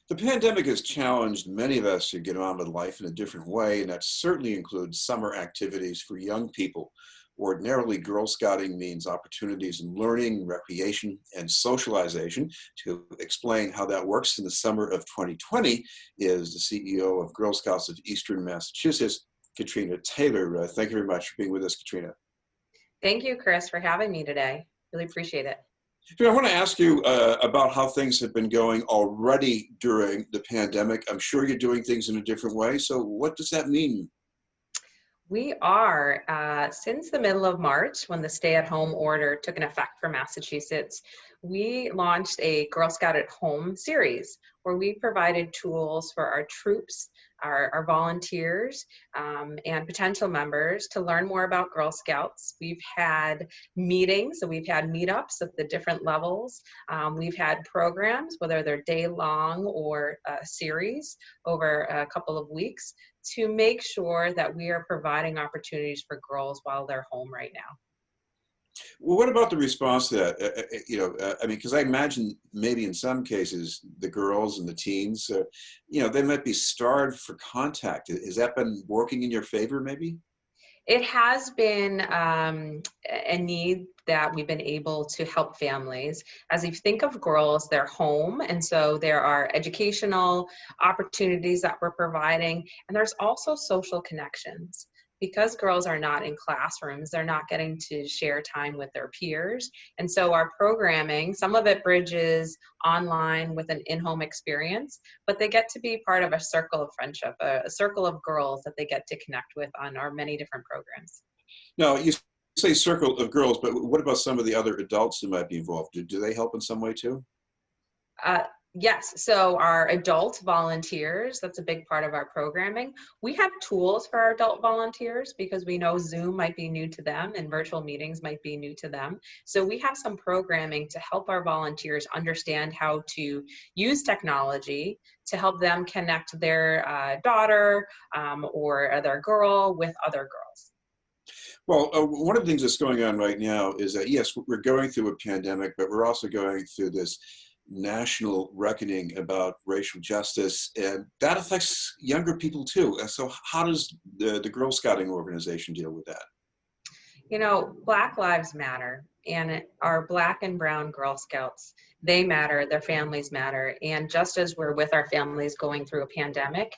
The pandemic has challenged many of us to get on with life in a different way, and that certainly includes summer activities for young people. Ordinarily, Girl Scouting means opportunities in learning, recreation, and socialization. To explain how that works in the summer of 2020 is the CEO of Girl Scouts of Eastern Massachusetts, Caitriona Taylor. Thank you very much for being with us, Caitriona. Thank you, Chris, for having me today. Really appreciate it. I want to ask you about how things have been going already during the pandemic. I'm sure you're doing things in a different way. So what does that mean? We are, since the middle of March, when the stay-at-home order took an effect for Massachusetts, we launched a Girl Scout at Home series where we provided tools for our troops, our volunteers, and potential members to learn more about Girl Scouts. We've had meetings, so we've had meetups at the different levels. We've had programs, whether they're day-long or a series over a couple of weeks, to make sure that we are providing opportunities for girls while they're home right now. Well, what about the response to that? I mean, because I imagine maybe in some cases the girls and the teens, they might be starved for contact. Has that been working in your favor, maybe? It has been a need that we've been able to help families. As you think of girls, they're home, and so there are educational opportunities that we're providing, and there's also social connections. Because girls are not in classrooms, they're not getting to share time with their peers. And so our programming, some of it bridges online with an in-home experience, but they get to be part of a circle of friendship, a circle of girls that they get to connect with on our many different programs. Now, you say circle of girls, but what about some of the other adults who might be involved? Do they help in some way too? Uh, yes, so our adult volunteers, that's a big part of our programming. We have tools for our adult volunteers because we know Zoom might be new to them and virtual meetings might be new to them. So we have some programming to help our volunteers understand how to use technology to help them connect their daughter or their girl with other girls. Well, one of the things that's going on right now is that, yes, we're going through a pandemic, but we're also going through this national reckoning about racial justice, and that affects younger people too. So how does the Girl Scouting organization deal with that? You know, Black Lives Matter, and our Black and Brown Girl Scouts, they matter, their families matter. And just as we're with our families going through a pandemic,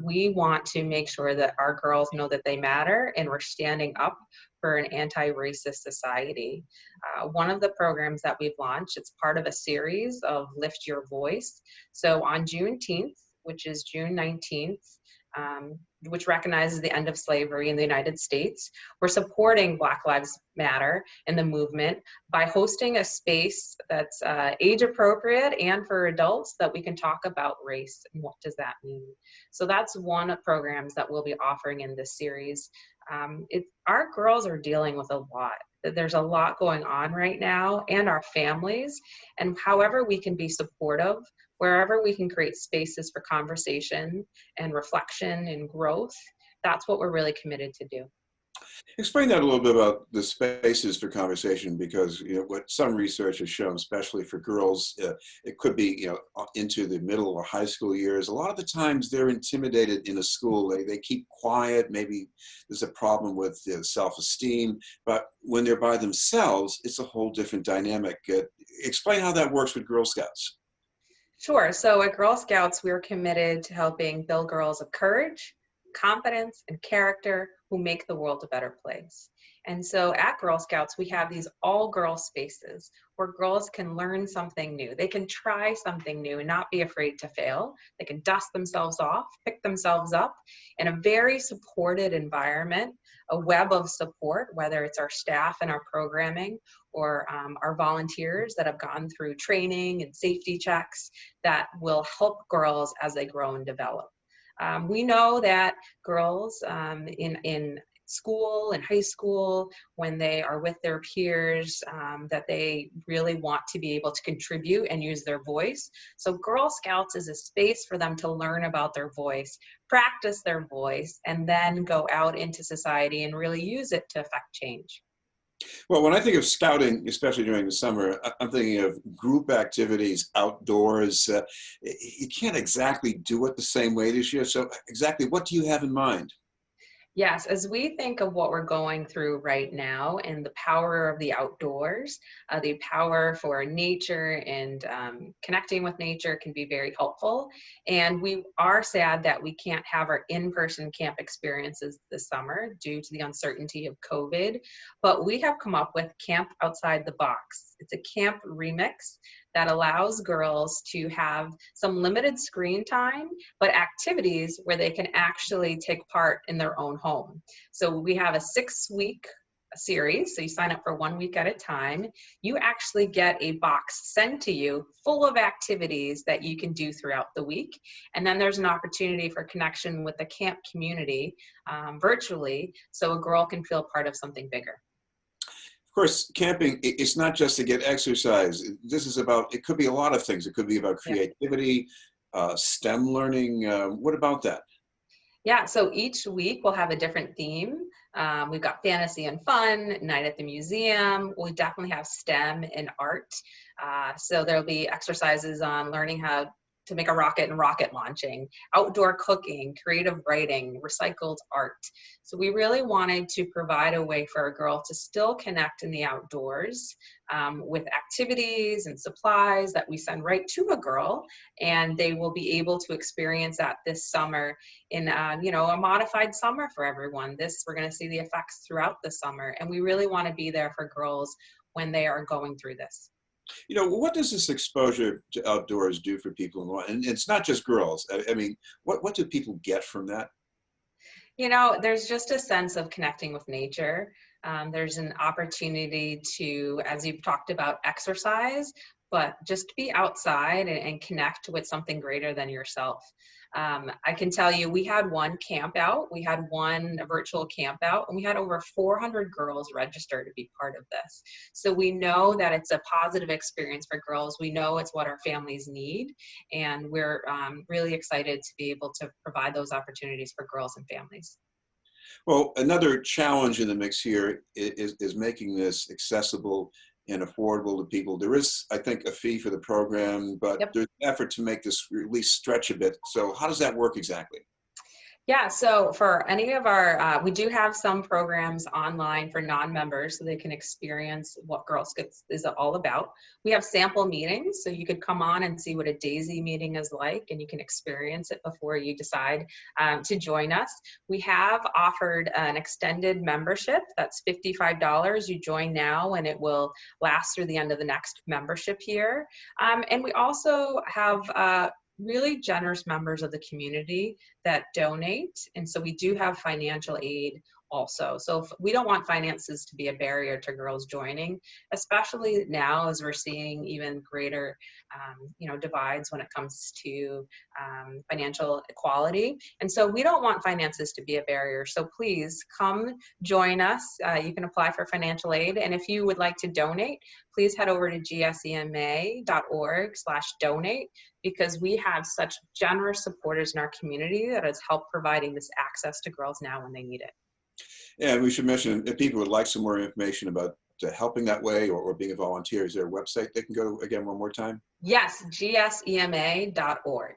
we want to make sure that our girls know that they matter and we're standing up for an anti-racist society. One of the programs that we've launched, it's part of a series of Lift Your Voice. So on Juneteenth, which is June 19th, which recognizes the end of slavery in the United States, we're supporting Black Lives Matter and the movement by hosting a space that's age appropriate and for adults that we can talk about race and what does that mean. So that's one of the programs that we'll be offering in this series. Our girls are dealing with a lot. There's a lot going on right now, and our families, and however we can be supportive, wherever we can create spaces for conversation and reflection and growth, that's what we're really committed to do. Explain that a little bit about the spaces for conversation, because what some research has shown, especially for girls, it could be into the middle or high school years. A lot of the times they're intimidated in a school. They keep quiet. Maybe there's a problem with self-esteem. But when they're by themselves, it's a whole different dynamic. Explain how that works with Girl Scouts. Sure. So at Girl Scouts, we're committed to helping build girls of courage, confidence, and character who make the world a better place. And so at Girl Scouts, we have these all-girl spaces where girls can learn something new. They can try something new and not be afraid to fail. They can dust themselves off, pick themselves up in a very supported environment, a web of support, whether it's our staff and our programming or our volunteers that have gone through training and safety checks that will help girls as they grow and develop. We know that girls in school and high school, when they are with their peers, that they really want to be able to contribute and use their voice. So Girl Scouts is a space for them to learn about their voice, practice their voice, and then go out into society and really use it to affect change. Well, when I think of scouting, especially during the summer, I'm thinking of group activities outdoors. You can't exactly do it the same way this year. So, exactly what do you have in mind? Yes, as we think of what we're going through right now and the power of the outdoors, the power for nature and connecting with nature can be very helpful. And we are sad that we can't have our in-person camp experiences this summer due to the uncertainty of COVID. But we have come up with Camp Outside the Box. It's a camp remix that allows girls to have some limited screen time but activities where they can actually take part in their own home. So we have a 6-week series. So you sign up for 1 week at a time. You actually get a box sent to you full of activities that you can do throughout the week. And then there's an opportunity for connection with the camp community virtually so a girl can feel part of something bigger. Of course, camping, it's not just to get exercise. This is about, it could be a lot of things. It could be about Yeah. creativity, STEM learning. What about that? Yeah, so each week we'll have a different theme. We've got fantasy and fun, night at the museum. We definitely have STEM and art. So there'll be exercises on learning how to make a rocket and rocket launching, outdoor cooking, creative writing, recycled art. So we really wanted to provide a way for a girl to still connect in the outdoors with activities and supplies that we send right to a girl, and they will be able to experience that this summer in a modified summer for everyone. We're going to see the effects throughout the summer, and we really want to be there for girls when they are going through this. What does this exposure to outdoors do for people? And it's not just girls. I mean, what do people get from that? There's just a sense of connecting with nature. There's an opportunity to, as you've talked about, exercise, but just be outside and connect with something greater than yourself. I can tell you, we had one camp out, we had one virtual camp out, and we had over 400 girls register to be part of this. So we know that it's a positive experience for girls. We know it's what our families need, and we're really excited to be able to provide those opportunities for girls and families. Well, another challenge in the mix here is making this accessible and affordable to people. There is, I think, a fee for the program, but Yep. there's an effort to make this at least stretch a bit. So how does that work exactly? Yeah, so for any of we do have some programs online for non-members so they can experience what Girl Scouts is all about. We have sample meetings, so you could come on and see what a Daisy meeting is like, and you can experience it before you decide to join us. We have offered an extended membership that's $55. You join now, and it will last through the end of the next membership year. And we also have really generous members of the community that donate. And so we do have financial aid also. So we don't want finances to be a barrier to girls joining, especially now as we're seeing even greater, divides when it comes to financial equality. And so we don't want finances to be a barrier. So please come join us. You can apply for financial aid. And if you would like to donate, please head over to gsema.org/donate, because we have such generous supporters in our community that has helped providing this access to girls now when they need it. Yeah, we should mention if people would like some more information about helping that way or being a volunteer, is there a website they can go to again one more time? Yes, gsema.org.